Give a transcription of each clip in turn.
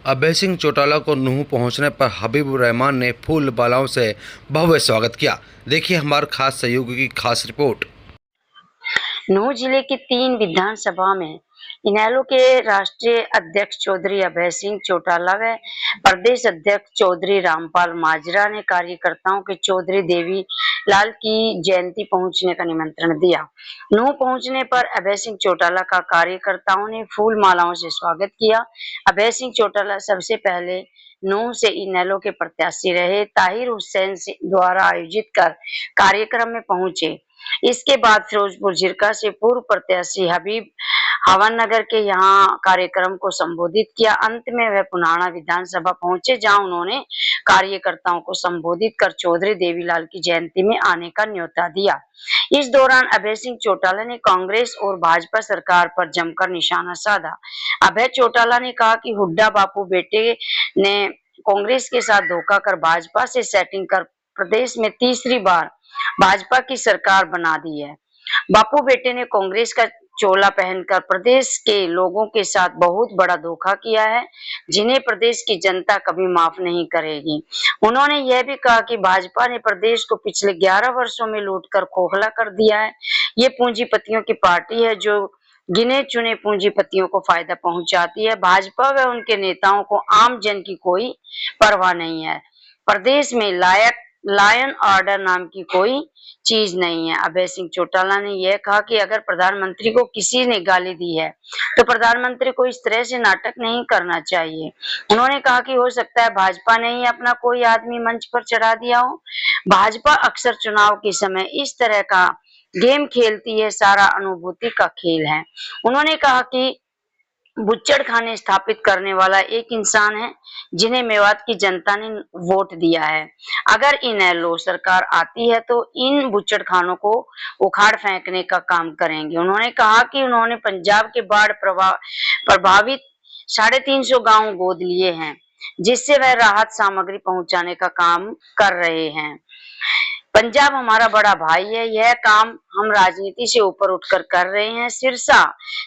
अभय सिंह चौटाला को नूंह पहुंचने पर हबीब रहमान ने फूल मालाओं से भव्य स्वागत किया। देखिए हमारे खास सहयोगी की खास रिपोर्ट। नूंह जिले की 3 विधानसभा में इनेलो के राष्ट्रीय अध्यक्ष चौधरी अभय सिंह चौटाला व प्रदेश अध्यक्ष चौधरी रामपाल माजरा ने कार्यकर्ताओं के चौधरी देवी लाल की जयंती पहुंचने का निमंत्रण दिया। नूंह पहुंचने पर अभय सिंह चौटाला का कार्यकर्ताओं ने फूल मालाओं से स्वागत किया। अभय सिंह चौटाला सबसे पहले नूंह से इनेलो के प्रत्याशी रहे ताहिर हुसैन द्वारा आयोजित कर कार्यक्रम में पहुंचे। इसके बाद फिरोजपुर झिरका से पूर्व प्रत्याशी हबीब हवन नगर के यहाँ कार्यक्रम को संबोधित किया। अंत में वह पुनाना विधानसभा पहुंचे, जहां उन्होंने कार्यकर्ताओं को संबोधित कर चौधरी देवीलाल की जयंती में आने का न्योता दिया। इस दौरान अभय सिंह चौटाला ने कांग्रेस और भाजपा सरकार पर जमकर निशाना साधा। अभय चौटाला ने कहा कि हुड्डा बापू बेटे ने कांग्रेस के साथ धोखा कर भाजपा से सेटिंग कर प्रदेश में तीसरी बार भाजपा की सरकार बना दी है। बापू बेटे ने कांग्रेस का चोला पहनकर प्रदेश के लोगों के साथ बहुत बड़ा धोखा किया है, जिन्हें प्रदेश की जनता कभी माफ नहीं करेगी। उन्होंने यह भी कहा कि भाजपा ने प्रदेश को पिछले 11 वर्षों में लूटकर खोखला कर दिया है। ये पूंजीपतियों की पार्टी है जो गिने चुने पूंजीपतियों को फायदा पहुंचाती है। भाजपा व उनके नेताओं को आम जन की कोई परवाह नहीं है। प्रदेश में लायन ऑर्डर नाम की कोई चीज नहीं है। अभय सिंह चौटाला ने यह कहा कि अगर प्रधानमंत्री को किसी ने गाली दी है तो प्रधानमंत्री को इस तरह से नाटक नहीं करना चाहिए। उन्होंने कहा कि हो सकता है भाजपा ने ही अपना कोई आदमी मंच पर चढ़ा दिया हो। भाजपा अक्सर चुनाव के समय इस तरह का गेम खेलती है, सारा अनुभूति का खेल है। उन्होंने कहा कि बुच्चड़ खाने स्थापित करने वाला एक इंसान है, जिन्हें मेवात की जनता ने वोट दिया है। अगर इनेलो सरकार आती है तो इन बुच्चड़ खानों को उखाड़ फेंकने का काम करेंगे। उन्होंने कहा कि उन्होंने पंजाब के बाढ़ प्रभावित 350 गांव गोद लिए हैं, जिससे वह राहत सामग्री पहुंचाने का काम कर रहे हैं। पंजाब हमारा बड़ा भाई है, यह काम हम राजनीति से ऊपर उठकर कर रहे हैं। सिरसा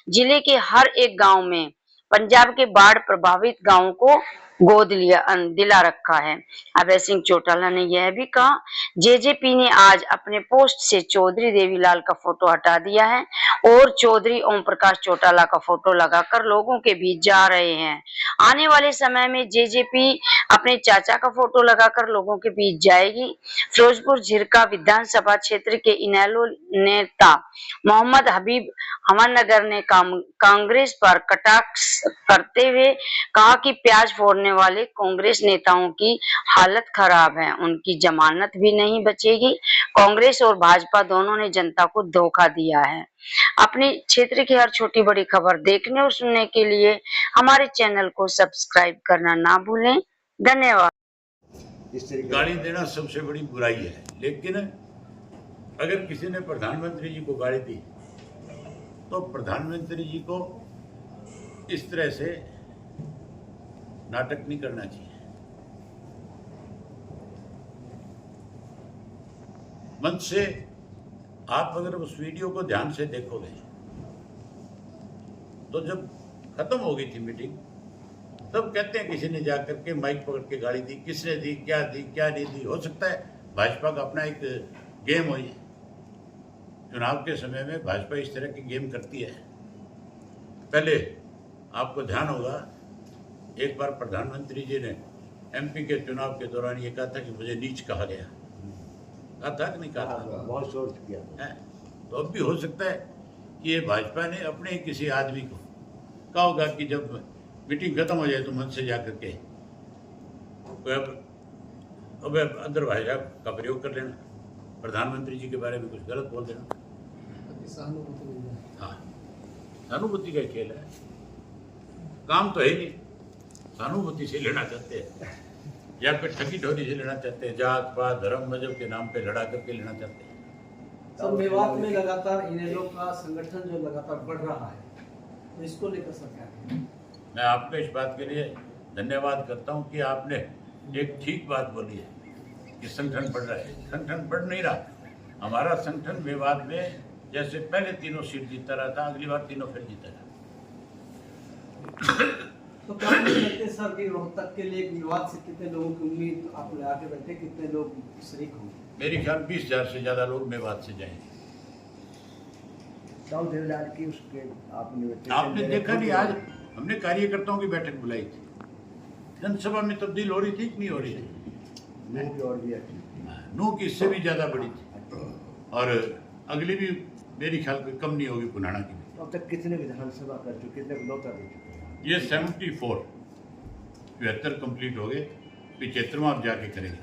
जिले के हर एक गांव में पंजाब के बाढ़ प्रभावित गांवों को गोद दिला रखा है। अभय सिंह चौटाला ने यह भी कहा, जेजेपी ने आज अपने पोस्ट से चौधरी देवीलाल का फोटो हटा दिया है और चौधरी ओम प्रकाश चौटाला का फोटो लगाकर लोगों के बीच जा रहे हैं। आने वाले समय में जेजेपी अपने चाचा का फोटो लगाकर लोगों के बीच जाएगी। फिरोजपुर झिरका विधानसभा क्षेत्र के इनेलो नेता मोहम्मद हबीब हवन नगर ने कांग्रेस पर कटाक्ष करते हुए कहा कि प्याज फोड़ने वाले कांग्रेस नेताओं की हालत खराब है, उनकी जमानत भी नहीं बचेगी। कांग्रेस और भाजपा दोनों ने जनता को धोखा दिया है। अपने क्षेत्र की हर छोटी बड़ी खबर देखने और सुनने के लिए हमारे चैनल को सब्सक्राइब करना ना भूलें। धन्यवाद। गाली देना सबसे बड़ी बुराई है, लेकिन अगर किसी ने प्रधानमंत्री जी को गाली दी तो प्रधानमंत्री जी को इस तरह से नाटक नहीं करना चाहिए। मंच से आप अगर उस वीडियो को ध्यान से देखोगे तो जब खत्म हो गई थी मीटिंग, तब कहते हैं किसी ने जाकर के माइक पकड़ के गाली दी, किसने दी, क्या नहीं दी। हो सकता है भाजपा का अपना एक गेम हो। चुनाव के समय में भाजपा इस तरह की गेम करती है। पहले आपको ध्यान होगा, एक बार प्रधानमंत्री जी ने एमपी के चुनाव के दौरान ये कहा था कि मुझे नीच कहा गया। कहा था कि नहीं कहा था? बहुत सोच किया। तो अब भी हो सकता है कि ये भाजपा ने अपने ही किसी आदमी को कहा होगा कि जब मीटिंग खत्म हो जाए तो मंच से जाकर के अब अंदर भाषा का प्रयोग कर लेना, प्रधानमंत्री जी के बारे में कुछ गलत बोल देना। हाँ, सहानुभूति का खेल है, काम तो है नहीं। सहानुभूति से लेना चाहते हैं या फिर ठगी ठोरी से लेना चाहते हैं, जात पात धर्म मजहब के नाम पे लड़ा करके लेना चाहते हैं। सब मेवात में लगातार इनेलो का संगठन जो लगातार बढ़ रहा है, तो इसको लेकर सरकार, मैं आपको इस बात के लिए धन्यवाद करता हूं कि आपने एक ठीक बात बोली है कि संगठन बढ़ रहा है। संगठन बढ़ नहीं रहा। हमारा संगठन मेवात में जैसे पहले तीनों सीट जीतता रहा था, अगली बार तीनों फिर जीता रहा। तो क्या मुझे लगता है सर कि रोहतक के लिए एक विवाद से कितने लोगों की उम्मीद आप लगा के बैठे, कितने लोग शरीक होंगे? मेरे ख्याल 20,000 से ज़्यादा लोग मेवात से जाएंगे। देवलाल की उसके आपने देखा नहीं, आज हमने कार्यकर्ताओं की बैठक बुलाई थी, जनसभा में तब्दील हो रही थी कि नहीं हो रही थी? नूह की और भी अच्छी नूह की इससे भी ज़्यादा बड़ी थी, और अगली भी मेरी ख्याल में कम नहीं होगी पुनाना की भी। अब तक कितने विधानसभा कर चुके, कितने को न्योता दे चुके हैं? ये 74 75 कंप्लीट हो गए, 75वां अब जाके करेंगे।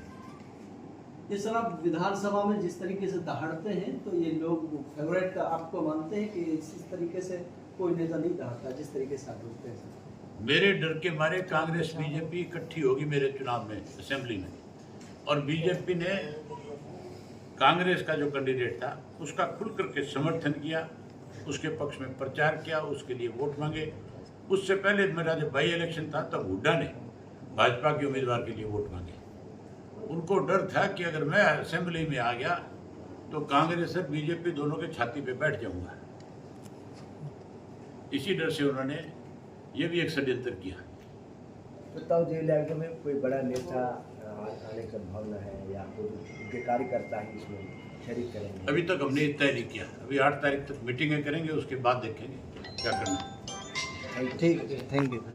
ये सर आप विधानसभा में जिस तरीके से दहाड़ते हैं तो ये लोग फेवरेट का आपको मानते हैं कि इस तरीके से कोई नेता नहीं दहाड़ता जिस तरीके से आप बोलते हैं सर? मेरे डर के मारे कांग्रेस बीजेपी इकट्ठी होगी मेरे चुनाव में, असेंबली में, और बीजेपी ने कांग्रेस का जो कैंडिडेट था उसका खुल करके समर्थन किया, उसके पक्ष में प्रचार किया, उसके लिए वोट मांगे। उससे पहले मेरा जब बाई इलेक्शन था तब हुड्डा ने भाजपा के उम्मीदवार के लिए वोट मांगे। उनको डर था कि अगर मैं असेंबली में आ गया तो कांग्रेस और बीजेपी दोनों के छाती पे बैठ जाऊंगा। इसी डर से उन्होंने ये भी एक षड्यंत्र किया। बताओ देवलाल में कोई बड़ा नेता आने की संभावना है या कोई उनके कार्यकर्ता ही इसमें शरीक करेंगे? अभी तक हमने तय नहीं किया, अभी 8 तारीख तक मीटिंगें करेंगे, उसके बाद देखेंगे क्या करना है। ठीक है, थैंक यू।